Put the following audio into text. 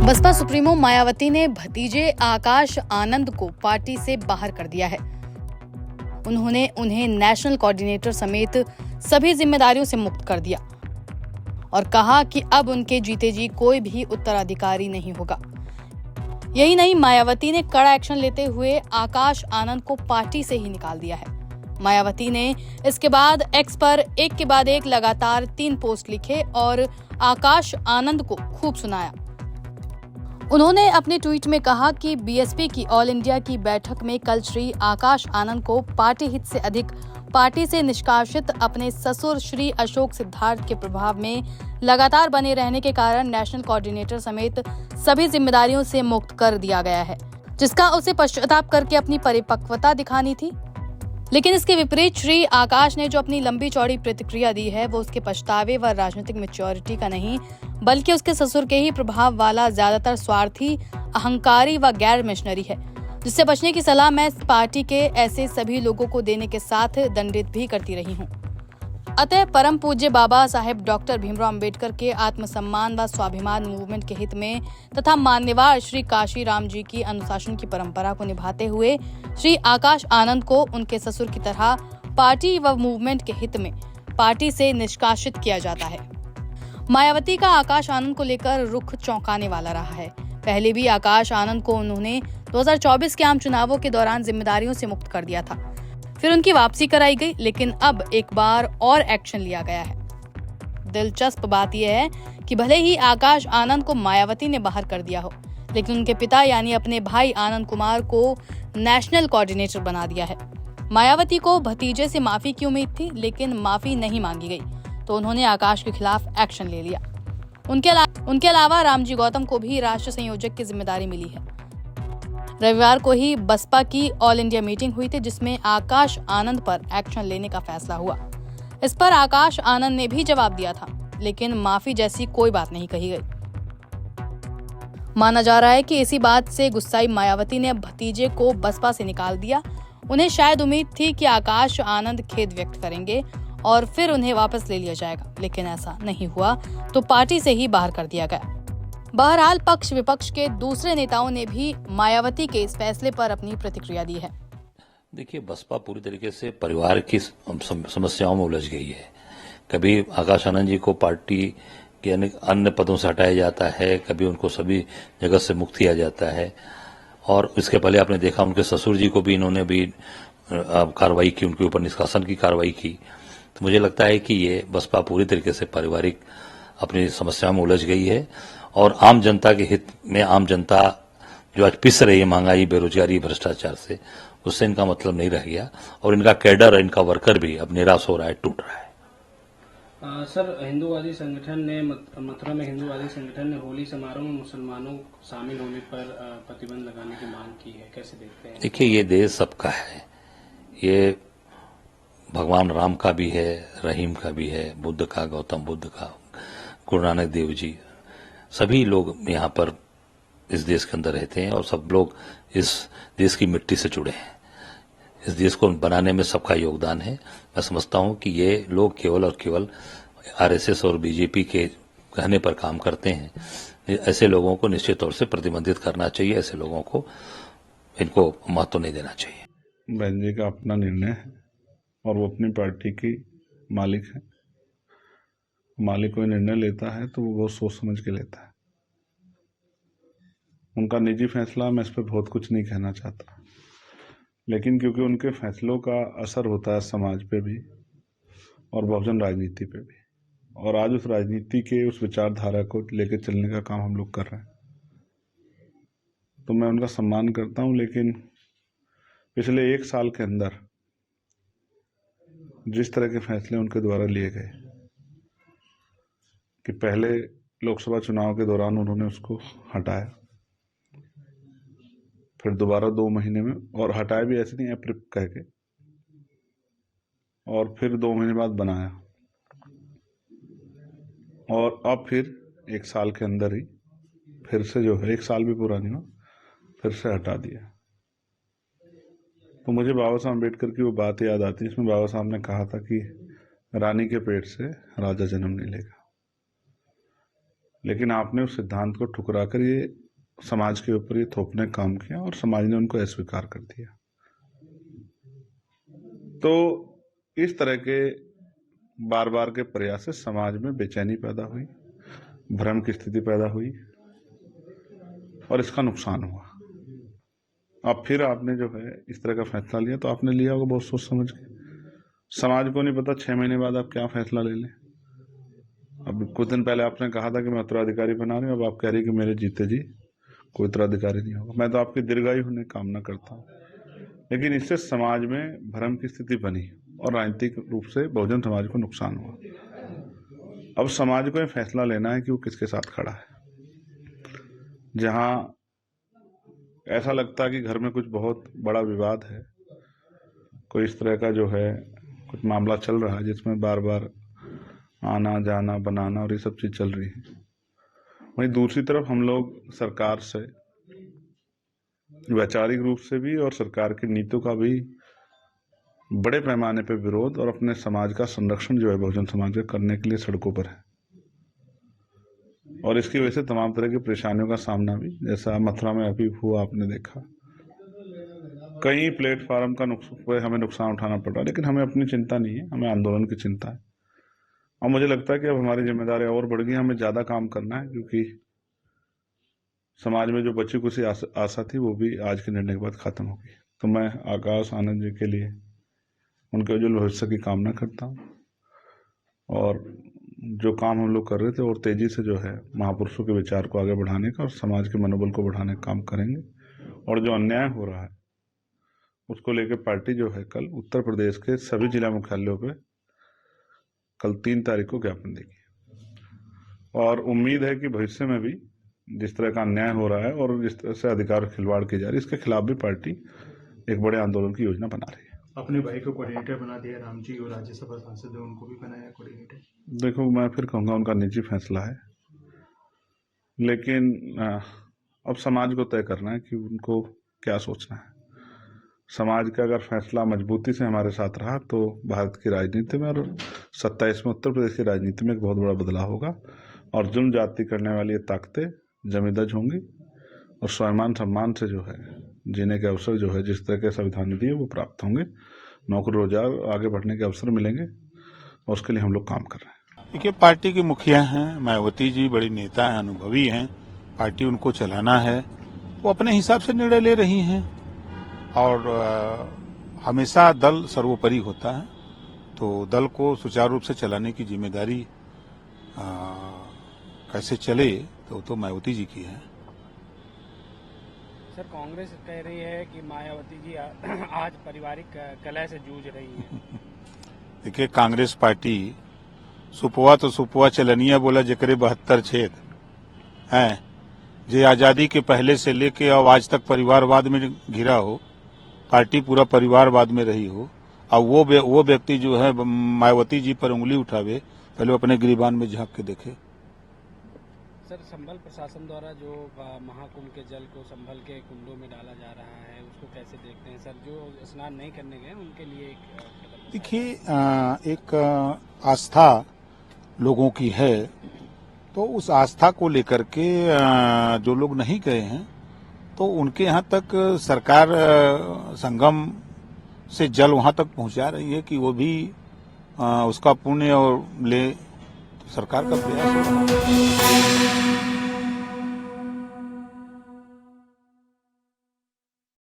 Baspa supremo Mayawati ने भतीजे आकाश आनंद को पार्टी से बाहर कर दिया है। उन्होंने उन्हें नेशनल कोऑर्डिनेटर समेत सभी जिम्मेदारियों से मुक्त कर दिया और कहा कि अब उनके जीते जी कोई भी उत्तराधिकारी नहीं होगा। यही नहीं, मायावती ने कड़ा एक्शन लेते हुए आकाश आनंद को पार्टी से ही निकाल दिया है। मायावती ने इसके बाद एक्स पर एक के बाद एक लगातार 3 पोस्ट लिखे और आकाश आनंद को खूब सुनाया। उन्होंने अपने ट्वीट में कहा कि बीएसपी की ऑल इंडिया की बैठक में कल श्री आकाश आनंद को पार्टी हित से अधिक पार्टी से निष्कासित अपने ससुर श्री अशोक सिद्धार्थ के प्रभाव में लगातार बने रहने के कारण नेशनल कोऑर्डिनेटर समेत सभी जिम्मेदारियों से मुक्त कर दिया गया है, जिसका उसे पश्चाताप करके अपनी परिपक्वता दिखानी थी। लेकिन इसके विपरीत श्री आकाश ने जो अपनी लंबी चौड़ी प्रतिक्रिया दी है वो उसके पछतावे व राजनीतिक मैच्योरिटी का नहीं, बल्कि उसके ससुर के ही प्रभाव वाला ज्यादातर स्वार्थी, अहंकारी व गैर मिशनरी है, जिससे बचने की सलाह मैं पार्टी के ऐसे सभी लोगों को देने के साथ दंडित भी करती रही हूँ। अतः परम पूज्य बाबा साहेब डॉक्टर भीमराव अंबेडकर के आत्मसम्मान व स्वाभिमान मूवमेंट के हित में तथा मान्यवर श्री काशी राम जी की अनुशासन की परंपरा को निभाते हुए श्री आकाश आनंद को उनके ससुर की तरह पार्टी व मूवमेंट के हित में पार्टी से निष्कासित किया जाता है। मायावती का आकाश आनंद को लेकर रुख चौंकाने वाला रहा है। पहले भी आकाश आनंद को उन्होंने 2024 के आम चुनावों के दौरान जिम्मेदारियों से मुक्त कर दिया था, फिर उनकी वापसी कराई गई, लेकिन अब एक बार और एक्शन लिया गया है। दिलचस्प बात यह है कि भले ही आकाश आनंद को मायावती ने बाहर कर दिया हो, लेकिन उनके पिता यानी अपने भाई आनंद कुमार को नेशनल कोऑर्डिनेटर बना दिया है। मायावती को भतीजे से माफी की उम्मीद थी, लेकिन माफी नहीं मांगी गई, तो उन्होंने आकाश के खिलाफ एक्शन ले लिया। उनके अलावा रामजी गौतम को भी राष्ट्र संयोजक की जिम्मेदारी मिली है। रविवार को ही बसपा की ऑल इंडिया मीटिंग हुई थी, जिसमें आकाश आनंद पर एक्शन लेने का फैसला हुआ। इस पर आकाश आनंद ने भी जवाब दिया था, लेकिन माफी जैसी कोई बात नहीं कही गई। माना जा रहा है कि इसी बात से गुस्साई मायावती ने भतीजे को बसपा से निकाल दिया। उन्हें शायद उम्मीद थी कि आकाश आनंद खेद व्यक्त करेंगे और फिर उन्हें वापस ले लिया जाएगा, लेकिन ऐसा नहीं हुआ, तो पार्टी से ही बाहर कर दिया गया। बहरहाल पक्ष विपक्ष के दूसरे नेताओं ने भी मायावती के इस फैसले पर अपनी प्रतिक्रिया दी है। देखिए, बसपा पूरी तरीके से परिवार की समस्याओं में उलझ गई है। कभी आकाश आनंद जी को पार्टी के अन्य पदों से हटाया जाता है, कभी उनको सभी जगत से मुक्त किया जाता है, और इसके पहले आपने देखा उनके ससुर जी को भी इन्होंने भी कार्रवाई की, उनके ऊपर निष्कासन की कार्रवाई की। तो मुझे लगता है कि ये बसपा पूरी तरीके से पारिवारिक अपनी समस्याओं में उलझ गई है और आम जनता के हित में, आम जनता जो आज पिस रही है महंगाई, बेरोजगारी, भ्रष्टाचार से, उससे इनका मतलब नहीं रह गया और इनका कैडर, इनका वर्कर भी अब निराश हो रहा है, टूट रहा है। सर, हिंदूवादी संगठन ने मथुरा में हिंदूवादी संगठन ने होली समारोह में मुसलमानों शामिल होने पर प्रतिबंध लगाने की मांग की है, कैसे देखते हैं? देखिए, ये देश सबका है, ये भगवान राम का भी है, रहीम का भी है, बुद्ध का, गौतम बुद्ध का, गुरु नानक देव जी, सभी लोग यहाँ पर इस देश के अंदर रहते हैं और सब लोग इस देश की मिट्टी से जुड़े हैं। इस देश को बनाने में सबका योगदान है। मैं समझता हूं कि ये लोग केवल और केवल आरएसएस और बीजेपी के कहने पर काम करते हैं। ऐसे लोगों को निश्चित तौर से प्रतिबंधित करना चाहिए, ऐसे लोगों को इनको महत्व नहीं देना चाहिए। बहन जी का अपना निर्णय है और वो अपनी पार्टी की मालिक है। मालिक कोई निर्णय लेता है तो वो बहुत सोच समझ के लेता है। उनका निजी फैसला, मैं इस पर बहुत कुछ नहीं कहना चाहता, लेकिन क्योंकि उनके फैसलों का असर होता है समाज पे भी और बहुजन राजनीति पे भी, और आज उस राजनीति के उस विचारधारा को लेकर चलने का काम हम लोग कर रहे हैं, तो मैं उनका सम्मान करता हूं। लेकिन पिछले 1 साल के अंदर जिस तरह के फैसले उनके द्वारा लिए गए कि पहले लोकसभा चुनाव के दौरान उन्होंने उसको हटाया, फिर दोबारा 2 महीने में, और हटाया भी ऐसे नहीं अप्रिप कह के, और फिर 2 महीने बाद बनाया, और अब फिर 1 साल के अंदर ही फिर से, जो है 1 साल भी पूरा नहीं हुआ, फिर से हटा दिया। तो मुझे बाबा साहब अम्बेडकर की वो बात याद आती है जिसमें बाबा साहब ने कहा था कि रानी के पेट से राजा जन्म नहीं लेगा। लेकिन आपने उस सिद्धांत को ठुकरा कर ये समाज के ऊपर ये थोपने का काम किया और समाज ने उनको अस्वीकार कर दिया। तो इस तरह के बार बार के प्रयास से समाज में बेचैनी पैदा हुई, भ्रम की स्थिति पैदा हुई और इसका नुकसान हुआ। अब फिर आपने जो है इस तरह का फैसला लिया, तो आपने लिया होगा बहुत सोच समझ के। समाज को नहीं पता 6 महीने बाद आप क्या फैसला ले लें। अब कुछ दिन पहले आपने कहा था कि मैं उत्तराधिकारी बना रही हूँ, अब आप कह रही कि मेरे जीते जी कोई उत्तराधिकारी नहीं होगा। मैं तो आपकी दीर्घायु होने की कामना करता हूँ, लेकिन इससे समाज में भ्रम की स्थिति बनी और राजनीतिक रूप से बहुजन समाज को नुकसान हुआ। अब समाज को यह फैसला लेना है कि वो किसके साथ खड़ा है। जहां ऐसा लगता है कि घर में कुछ बहुत बड़ा विवाद है, कोई इस तरह का जो है कुछ मामला चल रहा है जिसमें बार बार आना जाना बनाना और ये सब चीज चल रही है, वहीं दूसरी तरफ हम लोग सरकार से वैचारिक रूप से भी और सरकार की नीतियों का भी बड़े पैमाने पर विरोध और अपने समाज का संरक्षण जो है बहुजन समाज का करने के लिए सड़कों पर है। और इसकी वजह से तमाम तरह की परेशानियों का सामना भी, जैसा मथुरा में अभी हुआ आपने देखा, कई प्लेटफार्म का हमें नुकसान उठाना पड़ा, लेकिन हमें अपनी चिंता नहीं है, हमें आंदोलन की चिंता है। और मुझे लगता है कि अब हमारी जिम्मेदारी और बढ़ गई, हमें ज्यादा काम करना है, क्योंकि समाज में जो बची कुछ आशा थी वो भी आज के निर्णय के बाद खत्म होगी। तो मैं आकाश आनंद जी के लिए उनके उज्जवल भविष्य की कामना करता हूँ और जो काम हम लोग कर रहे थे और तेजी से जो है महापुरुषों के विचार को आगे बढ़ाने का और समाज के मनोबल को बढ़ाने का काम करेंगे। और जो अन्याय हो रहा है उसको लेकर पार्टी जो है कल उत्तर प्रदेश के सभी जिला मुख्यालयों पे कल 3 तारीख को ज्ञापन देगी। और उम्मीद है कि भविष्य में भी जिस तरह का अन्याय हो रहा है और जिस तरह से अधिकार खिलवाड़ की जा रही है, इसके खिलाफ भी पार्टी एक बड़े आंदोलन की योजना बना रही है। अपने भाई को कोऑर्डिनेटर बना दिया, राम जी और राज्यसभा सांसद है उनको भी बनाया कोऑर्डिनेटर। देखो, मैं फिर कहूँगा उनका निजी फैसला है, लेकिन अब समाज को तय करना है कि उनको क्या सोचना है। समाज का अगर फैसला मजबूती से हमारे साथ रहा तो भारत की राजनीति में और 27 में उत्तर प्रदेश की राजनीति में एक बहुत बड़ा बदलाव होगा और जुल्म जाति करने वाली ये ताकतें जमींदज होंगी और स्वाभिमान सम्मान से जो है जीने के अवसर जो है जिस तरह के संविधान ने दिए वो प्राप्त होंगे। नौकरी रोजगार आगे बढ़ने के अवसर मिलेंगे और उसके लिए हम लोग काम कर रहे हैं। देखिए, पार्टी की मुखिया हैं मायावती जी, बड़ी नेता हैं, अनुभवी हैं, पार्टी उनको चलाना है, वो अपने हिसाब से निर्णय ले रही हैं और हमेशा दल सर्वोपरि होता है, तो दल को सुचारू रूप से चलाने की जिम्मेदारी कैसे चले तो मायावती जी की है। सर, कांग्रेस कह रही है कि मायावती जी आज पारिवारिक कलह से जूझ रही है। देखिए, कांग्रेस पार्टी सुपवा तो सुपवा चलनिया बोला जकरे 72 छेद हैं, जे आजादी के पहले से लेके अब आज तक परिवारवाद में घिरा हो, पार्टी पूरा परिवारवाद में रही हो, और वो व्यक्ति जो है मायावती जी पर उंगली उठावे, पहले अपने गिरिबान में झांक के देखे। सर, संभल प्रशासन द्वारा जो महाकुंभ के जल को संभल के कुंडों में डाला जा रहा है, उसको कैसे देखते हैं सर? जो स्नान नहीं करने गए उनके लिए देखिए, एक आस्था लोगों की है, तो उस आस्था को लेकर के जो लोग नहीं गए हैं तो उनके यहाँ तक सरकार संगम से जल वहां तक पहुंचा रही है कि वो भी उसका पुण्य और ले, सरकार का प्रयास है।